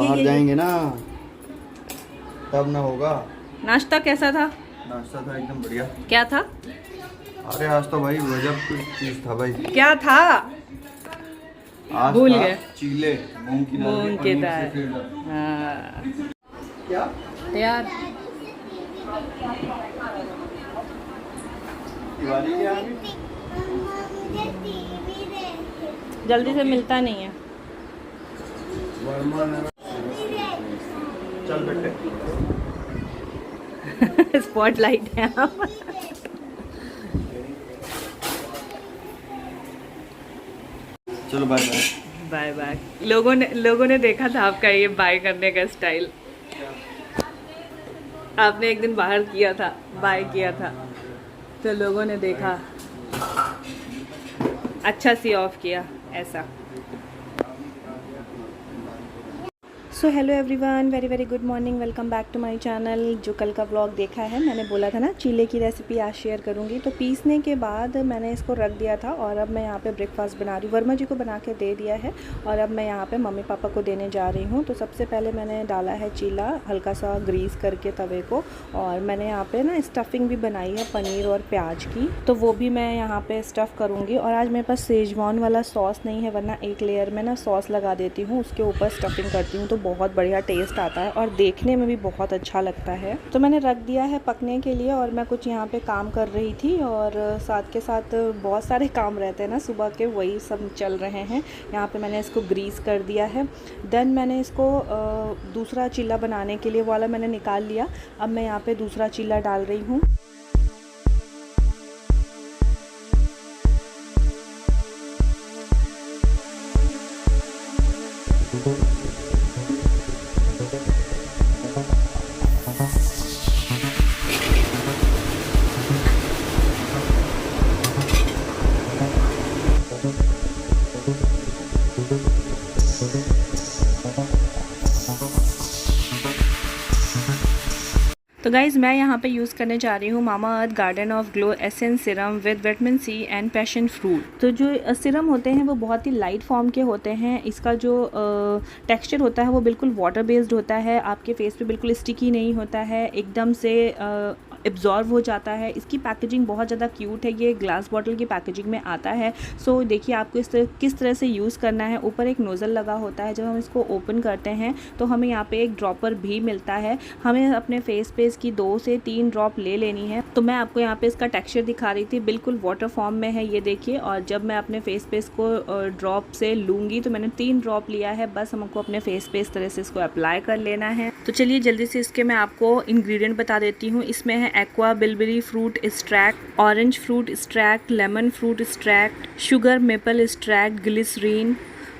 बाहर जाएंगे ना तब ना होगा। नाश्ता कैसा था? नाश्ता था एकदम बढ़िया। क्या था? अरे आज तो भाई गजब कुछ चीज था भाई। क्या था? आज भूल था गए। चीले मूंग की दाल मूंग के की पनीर दाल। से फिल्टर। हाँ क्या यार, दिवाली क्या आ गई? जल्दी से मिलता नहीं है। वर्मा नगर। चल बेटे। स्पॉटलाइट है। चलो बाय बाय। Bye bye. लोगों ने देखा था आपका ये बाय करने का स्टाइल। आपने एक दिन बाहर किया था, बाय किया था, तो लोगों ने देखा। अच्छा सी ऑफ किया ऐसा। So hello everyone, very very good morning, welcome back to my channel. जो कल का व्लॉग देखा है, मैंने बोला था ना चीले की रेसिपी आज शेयर करूंगी। तो पीसने के बाद मैंने इसको रख दिया था और अब मैं यहाँ पे ब्रेकफास्ट बना रही हूँ। वर्मा जी को बना के दे दिया है और अब मैं यहाँ पे मम्मी पापा को देने जा रही हूँ। तो सबसे पहले मैंने डाला है चीला हल्का सा ग्रीस करके तवे को, और मैंने यहाँ पर ना स्टफिंग भी बनाई है पनीर और प्याज की, तो वो भी मैं यहाँ पर स्टफ़ करूँगी। और आज मेरे पास शेजवान वाला सॉस नहीं है, वरना एक लेयर में ना सॉस लगा देती हूँ, उसके ऊपर स्टफिंग करती हूँ, तो बहुत बढ़िया टेस्ट आता है और देखने में भी बहुत अच्छा लगता है। तो मैंने रख दिया है पकने के लिए और मैं कुछ यहाँ पे काम कर रही थी, और साथ के साथ बहुत सारे काम रहते हैं ना सुबह के, वही सब चल रहे हैं। यहाँ पे मैंने इसको ग्रीस कर दिया है। देन मैंने इसको दूसरा चीला बनाने के लिए वाला मैंने निकाल लिया। अब मैं यहाँ पे दूसरा चीला डाल रही हूँ। तो गाइज़ मैं यहाँ पे यूज़ करने जा रही हूँ Mamaearth garden of glow essence serum with vitamin C and passion fruit. तो जो सीरम होते हैं वो बहुत ही लाइट फॉर्म के होते हैं। इसका जो टेक्सचर होता है वो बिल्कुल वाटर बेस्ड होता है, आपके फेस पे बिल्कुल स्टिकी नहीं होता है, एकदम से एब्जॉर्व हो जाता है। इसकी पैकेजिंग बहुत ज़्यादा क्यूट है, ये ग्लास बॉटल की पैकेजिंग में आता है। सो देखिए आपको किस तरह से यूज़ करना है। ऊपर एक नोज़ल लगा होता है, जब हम इसको ओपन करते हैं तो हमें यहाँ पे एक ड्रॉपर भी मिलता है। हमें अपने फेस पे इसकी 2 से 3 ड्रॉप ले लेनी है। तो मैं आपको यहाँ पे इसका टेक्सचर दिखा रही थी, बिल्कुल वाटर फॉर्म में है ये देखिए। और जब मैं अपने फेस पे इसको ड्रॉप से लूँगी तो मैंने 3 ड्रॉप लिया है, बस हमको अपने फेस पे इस तरह से इसको अप्लाई कर लेना है। तो चलिए जल्दी से इसके मैं आपको इंग्रेडिएंट बता देती हूँ। इसमें है aqua bilberry fruit extract, orange fruit extract, lemon fruit extract, sugar maple extract, glycerin,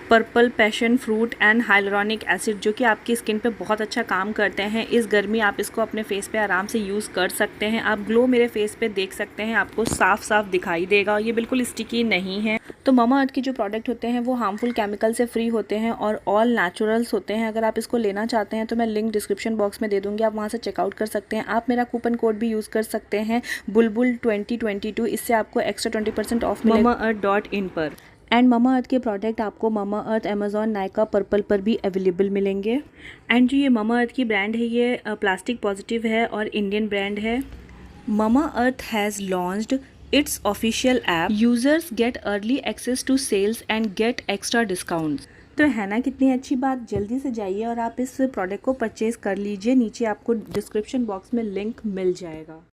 purple passion fruit and hyaluronic acid, जो कि आपकी स्किन पे बहुत अच्छा काम करते हैं। इस गर्मी आप इसको अपने फेस पे आराम से यूज़ कर सकते हैं। आप ग्लो मेरे फेस पे देख सकते हैं, आपको साफ साफ दिखाई देगा। ये बिल्कुल स्टिकी नहीं है। तो मामा अर्थ के जो प्रोडक्ट होते हैं वो हार्मफुल केमिकल से फ्री होते हैं और ऑल नेचुरल्स होते हैं। अगर आप इसको लेना चाहते हैं तो मैं लिंक डिस्क्रिप्शन बॉक्स में दे दूँगी, आप वहाँ से चेकआउट कर सकते हैं। आप मेरा कूपन कोड भी यूज़ कर सकते हैं बुलबुल 2022, इससे आपको एक्स्ट्रा 20% ऑफ मिलेगा mamaearth.in पर। एंड मामा अर्थ के प्रोडक्ट आपको मामा अर्थ, अमेजॉन, नायका, पर्पल पर भी अवेलेबल मिलेंगे। एंड जो ये मामा अर्थ की ब्रांड है ये प्लास्टिक पॉजिटिव है और इंडियन ब्रांड है। Mamaearth has launched its official app, users get early access to sales and get extra discounts. तो है ना कितनी अच्छी बात। जल्दी से जाइए और आप इस प्रोडक्ट को परचेज कर लीजिए, नीचे आपको डिस्क्रिप्शन बॉक्स में लिंक मिल जाएगा।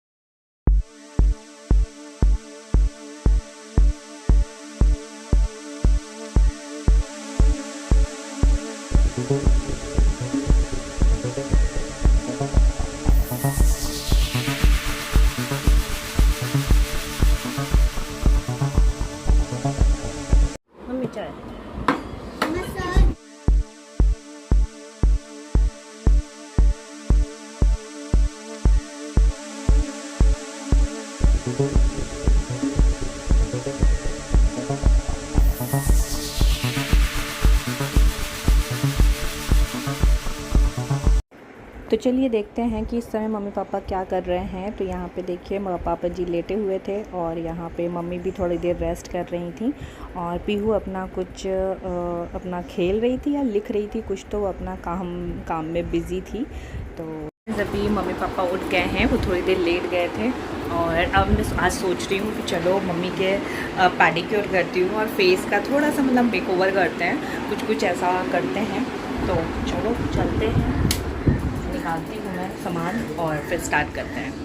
मम्मी चाय। तो चलिए देखते हैं कि इस समय मम्मी पापा क्या कर रहे हैं। तो यहाँ पे देखिए पापा जी लेटे हुए थे और यहाँ पे मम्मी भी थोड़ी देर रेस्ट कर रही थी और पीहू अपना कुछ अपना खेल रही थी या लिख रही थी कुछ, तो वो अपना काम में बिज़ी थी। तो अभी मम्मी पापा उठ गए हैं, वो थोड़ी देर लेट गए थे और अब मैं आज सोच रही हूँ कि चलो मम्मी के पैडिक्योर करती हूँ और फेस का थोड़ा सा मतलब मेकओवर करते हैं, कुछ ऐसा करते हैं। तो चलो चलते हैं, निकालती हूँ मैं सामान और फिर स्टार्ट करते हैं।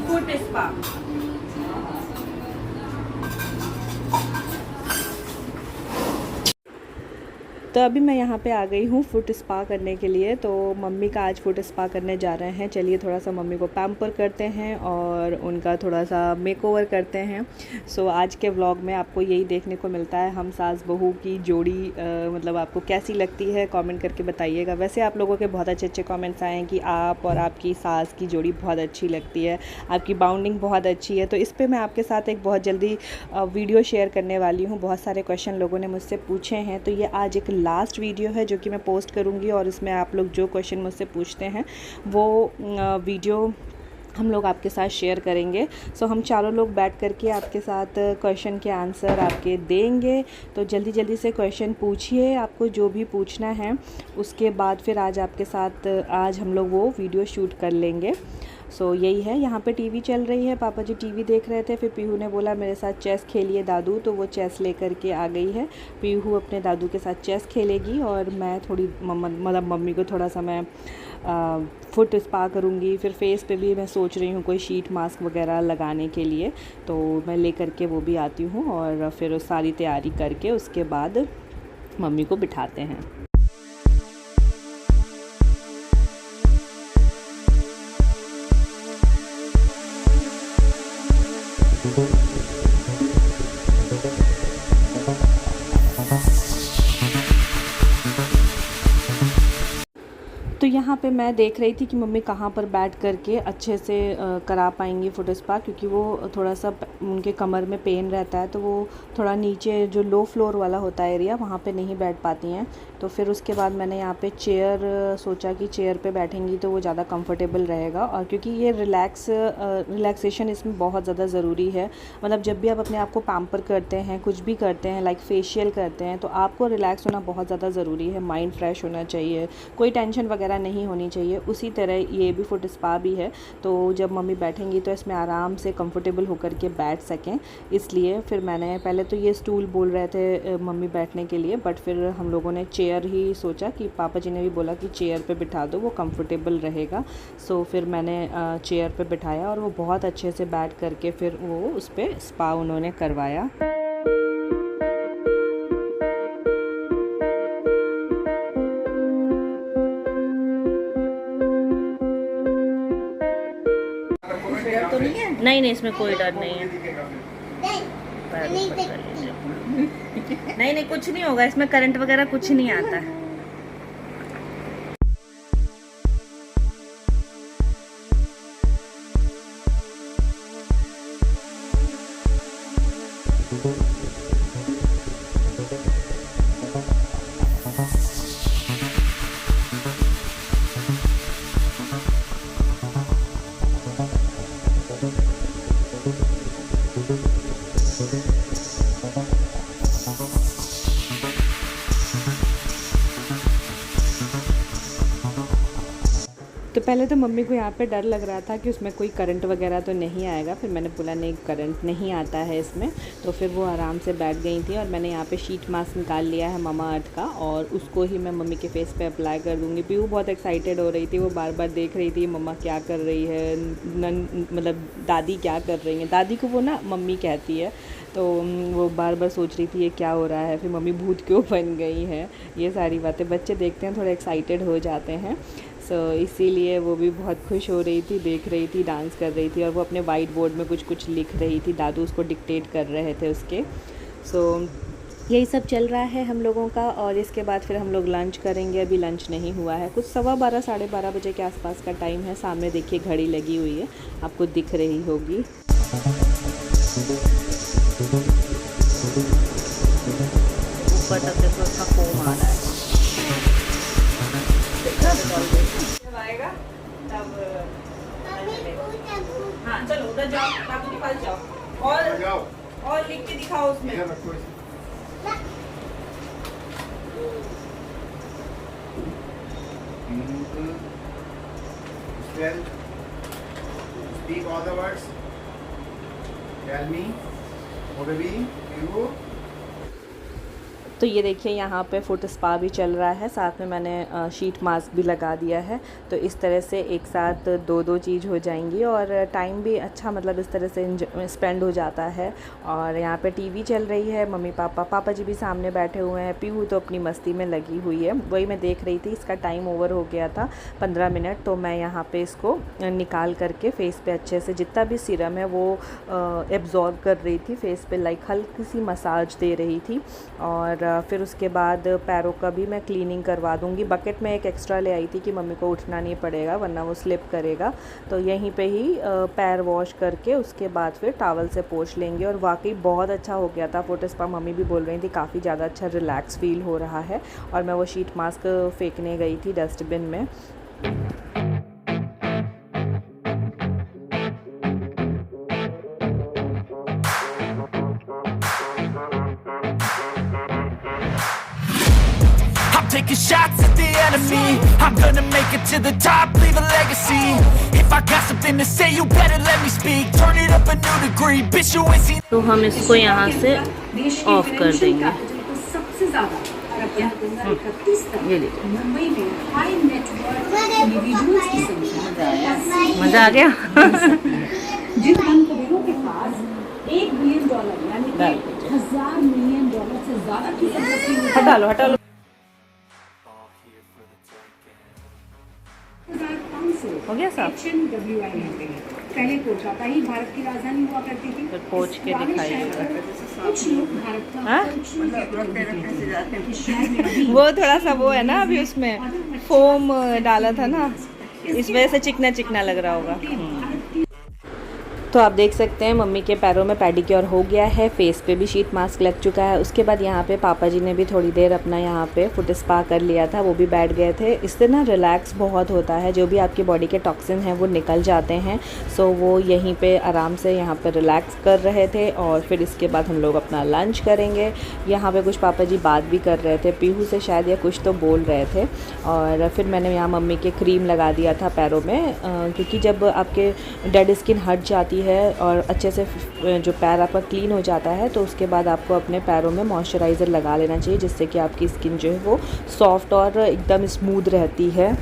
Foot spa. तो अभी मैं यहाँ पे आ गई हूँ फुट स्पा करने के लिए। तो मम्मी का आज फुट स्पा करने जा रहे हैं। चलिए थोड़ा सा मम्मी को पैम्पर करते हैं और उनका थोड़ा सा मेकओवर करते हैं। सो आज के व्लॉग में आपको यही देखने को मिलता है, हम सास बहू की जोड़ी मतलब आपको कैसी लगती है कमेंट करके बताइएगा। वैसे आप लोगों के बहुत अच्छे कमेंट्स आए हैं कि आप और आपकी सास की जोड़ी बहुत अच्छी लगती है, आपकी बाउंडिंग बहुत अच्छी है। तो इस पर मैं आपके साथ एक बहुत जल्दी वीडियो शेयर करने वाली हूँ। बहुत सारे क्वेश्चन लोगों ने मुझसे पूछे हैं, तो ये आज एक लास्ट वीडियो है जो कि मैं पोस्ट करूँगी और इसमें आप लोग जो क्वेश्चन मुझसे पूछते हैं वो वीडियो हम लोग आपके साथ शेयर करेंगे। सो हम चारों लोग बैठ करके आपके साथ क्वेश्चन के आंसर आपके देंगे। तो जल्दी जल्दी से क्वेश्चन पूछिए, आपको जो भी पूछना है। उसके बाद फिर आज आपके साथ आज हम लोग वो वीडियो शूट कर लेंगे। सो यही है। यहाँ पे टीवी चल रही है, पापा जी टीवी देख रहे थे। फिर पीहू ने बोला मेरे साथ चेस खेलिए दादू, तो वो चेस लेकर के आ गई है। पीहू अपने दादू के साथ चेस खेलेगी और मैं थोड़ी मतलब मम्मी को थोड़ा सा मैं फुट स्पा करूँगी। फिर फेस पे भी मैं सोच रही हूँ कोई शीट मास्क वगैरह लगाने के लिए, तो मैं ले करके वो भी आती हूँ और फिर सारी तैयारी करके उसके बाद मम्मी को बिठाते हैं। तो यहाँ पे मैं देख रही थी कि मम्मी कहाँ पर बैठ करके अच्छे से करा पाएंगी फुट स्पा, क्योंकि वो थोड़ा सा उनके कमर में पेन रहता है, तो वो थोड़ा नीचे जो लो फ्लोर वाला होता है एरिया वहाँ पे नहीं बैठ पाती हैं। तो फिर उसके बाद मैंने यहाँ पे चेयर सोचा कि चेयर पे बैठेंगी तो वो ज़्यादा कंफर्टेबल रहेगा। और क्योंकि ये रिलैक्सेशन इसमें बहुत ज़्यादा ज़रूरी है। मतलब जब भी आप अपने आप को पैम्पर करते हैं, कुछ भी करते हैं, लाइक फेशियल करते हैं, तो आपको रिलैक्स होना बहुत ज़्यादा ज़रूरी है। माइंड फ्रेश होना चाहिए, कोई टेंशन वगैरह नहीं होनी चाहिए। उसी तरह ये भी फुट स्पा भी है। तो जब मम्मी बैठेंगी तो इसमें आराम से कंफर्टेबल होकर के बैठ सकें, इसलिए फिर मैंने पहले तो ये स्टूल बोल रहे थे मम्मी बैठने के लिए, बट फिर हम लोगों ने चेयर ही सोचा कि पापा जी ने भी बोला कि चेयर पे बिठा दो, वो कंफर्टेबल रहेगा। सो फिर मैंने चेयर पे बिठाया और वो बहुत अच्छे से बैठ करके फिर वो उस पर स्पा उन्होंने करवाया। तो नहीं है? नहीं, इसमें कोई डर नहीं है। नहीं, कुछ नहीं होगा इसमें, करंट वगैरह कुछ नहीं आता है। तो पहले तो मम्मी को यहाँ पे डर लग रहा था कि उसमें कोई करंट वगैरह तो नहीं आएगा। फिर मैंने बोला नहीं, करंट नहीं आता है इसमें। तो फिर वो आराम से बैठ गई थी और मैंने यहाँ पे शीट मास्क निकाल लिया है ममा अर्थ का और उसको ही मैं मम्मी के फेस पे अप्लाई कर दूँगी। पीहू बहुत एक्साइटेड हो रही थी, वो बार बार देख रही थी मम्मा क्या कर रही है, मतलब दादी क्या कर रही हैं। दादी को वो ना मम्मी कहती है, तो वो बार बार सोच रही थी ये क्या हो रहा है, फिर मम्मी भूत क्यों बन गई है। ये सारी बातें बच्चे देखते हैं, थोड़े एक्साइटेड हो जाते हैं। सो इसीलिए वो भी बहुत खुश हो रही थी, देख रही थी, डांस कर रही थी और वो अपने वाइट बोर्ड में कुछ कुछ लिख रही थी। दादू उसको डिक्टेट कर रहे थे उसके। सो यही सब चल रहा है हम लोगों का। और इसके बाद फिर हम लोग लंच करेंगे। अभी लंच नहीं हुआ है, कुछ 12:15 साढ़े 12 बजे के आसपास का टाइम है। सामने देखिए घड़ी लगी हुई है, आपको दिख रही होगी। ऊपर तक देखो उसका फोम आ रहा है। जब आएगा तब हाँ चलो उधर जाओ, बाबू के पास जाओ और लिख के दिखाओ उसमें। Speak all the words. Tell me. What baby? You. तो ये देखिए यहाँ पे फुट स्पा भी चल रहा है, साथ में मैंने शीट मास्क भी लगा दिया है। तो इस तरह से एक साथ दो चीज़ हो जाएंगी और टाइम भी अच्छा मतलब इस तरह से स्पेंड हो जाता है। और यहाँ पे टीवी चल रही है, मम्मी पापा जी भी सामने बैठे हुए हैं। पीहू तो अपनी मस्ती में लगी हुई है, वही मैं देख रही थी। इसका टाइम ओवर हो गया था 15 मिनट, तो मैं यहाँ पर इसको निकाल करके फेस पे अच्छे से जितना भी सीरम है वो एब्जॉर्ब कर रही थी फेस पे, लाइक हल्की सी मसाज दे रही थी। और फिर उसके बाद पैरों का भी मैं क्लीनिंग करवा दूंगी। बकेट में एक एक्स्ट्रा ले आई थी कि मम्मी को उठना नहीं पड़ेगा वरना वो स्लिप करेगा। तो यहीं पे ही पैर वॉश करके उसके बाद फिर टॉवल से पोंछ लेंगे। और वाकई बहुत अच्छा हो गया था फुट स्पा। मम्मी भी बोल रही थी काफ़ी ज़्यादा अच्छा रिलैक्स फील हो रहा है। और मैं वो शीट मास्क फेंकने गई थी डस्टबिन में। Taking shots at the enemy. I'm gonna make it to the top, leave a legacy. If I got something to say, you better let me speak. Turn it up a new degree, bitch, you ain't seen. तो हम इसको यहाँ से of कर देंगे। सबसे ज्यादा ये देखिए मुंबई में हाई नेटवर्क इंडिविजुअल्स की संख्या मज़ा आ गया। जिन कंपनियों के पास $1 बिलियन यानी कि $1000 मिलियन से ज्यादा की संपत्ति हटा लो हटा लो। हो गया साहब। पहले कोलकाता ही भारत की राजधानी हुआ करती थी। फिर पोंछ के दिखाइएगा। कुछ लोग भारत का वो थोड़ा सा वो है ना, अभी उसमें फोम डाला था ना, इस वजह से चिकना चिकना लग रहा होगा। तो आप देख सकते हैं मम्मी के पैरों में पेडिक्योर हो गया है, फेस पे भी शीट मास्क लग चुका है। उसके बाद यहाँ पे पापा जी ने भी थोड़ी देर अपना यहाँ पे फुट स्पा कर लिया था, वो भी बैठ गए थे। इससे ना रिलैक्स बहुत होता है, जो भी आपकी बॉडी के टॉक्सिन हैं वो निकल जाते हैं। सो वो यहीं पे आराम से यहाँ पे रिलैक्स कर रहे थे। और फिर इसके बाद हम लोग अपना लंच करेंगे। यहाँ पे कुछ पापा जी बात भी कर रहे थे, पीहू से शायद या कुछ तो बोल रहे थे। और फिर मैंने यहाँ मम्मी के क्रीम लगा दिया था पैरों में, क्योंकि जब आपके डेड स्किन हट जाती है और अच्छे से जो पैर आपका क्लीन हो जाता है, तो उसके बाद आपको अपने पैरों में मॉइस्चराइज़र लगा लेना चाहिए, जिससे कि आपकी स्किन जो है वो सॉफ्ट और एकदम स्मूथ रहती है।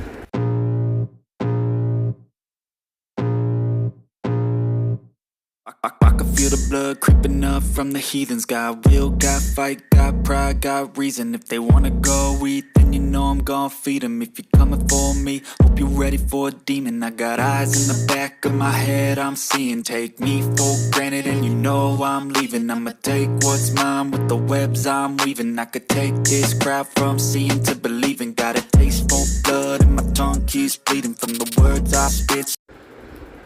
I can feel the blood creeping up from the heathens. Got will, got fight, got pride, got reason. If they wanna go eat, then you know I'm gon' feed them. If you're coming for me, hope you're ready for a demon. I got eyes in the back of my head, I'm seeing. Take me for granted and you know I'm leaving. I'ma take what's mine with the webs I'm weaving. I could take this crowd from seeing to believing. Got a taste for blood and my tongue keeps bleeding from the words I spit.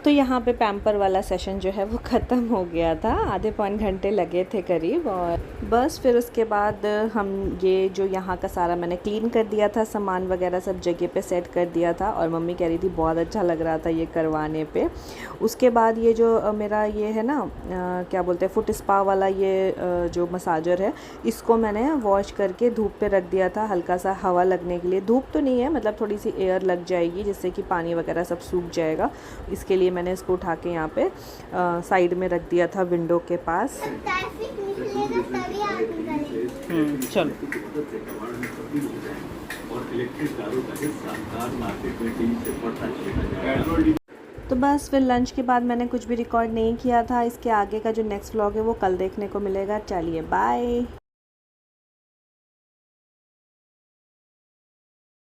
तो यहाँ पे pamper वाला session जो है वो ख़त्म हो गया था, आधे पौन घंटे लगे थे करीब। और बस फिर उसके बाद हम ये जो यहाँ का सारा मैंने क्लीन कर दिया था, सामान वगैरह सब जगह पे सेट कर दिया था। और मम्मी कह रही थी बहुत अच्छा लग रहा था ये करवाने पे। उसके बाद ये जो मेरा ये है ना क्या बोलते हैं फुट स्पा वाला ये जो मसाजर है, इसको मैंने वॉश करके धूप पे रख दिया था, हल्का सा हवा लगने के लिए। धूप तो नहीं है, मतलब थोड़ी सी एयर लग जाएगी जिससे कि पानी वगैरह सब सूख जाएगा। इसके लिए मैंने इसको उठा के यहाँ पे साइड में रख दिया था विंडो के पास। चलो तो बस फिर लंच के बाद मैंने कुछ भी रिकॉर्ड नहीं किया था। इसके आगे का जो नेक्स्ट व्लॉग है वो कल देखने को मिलेगा। चलिए बाय।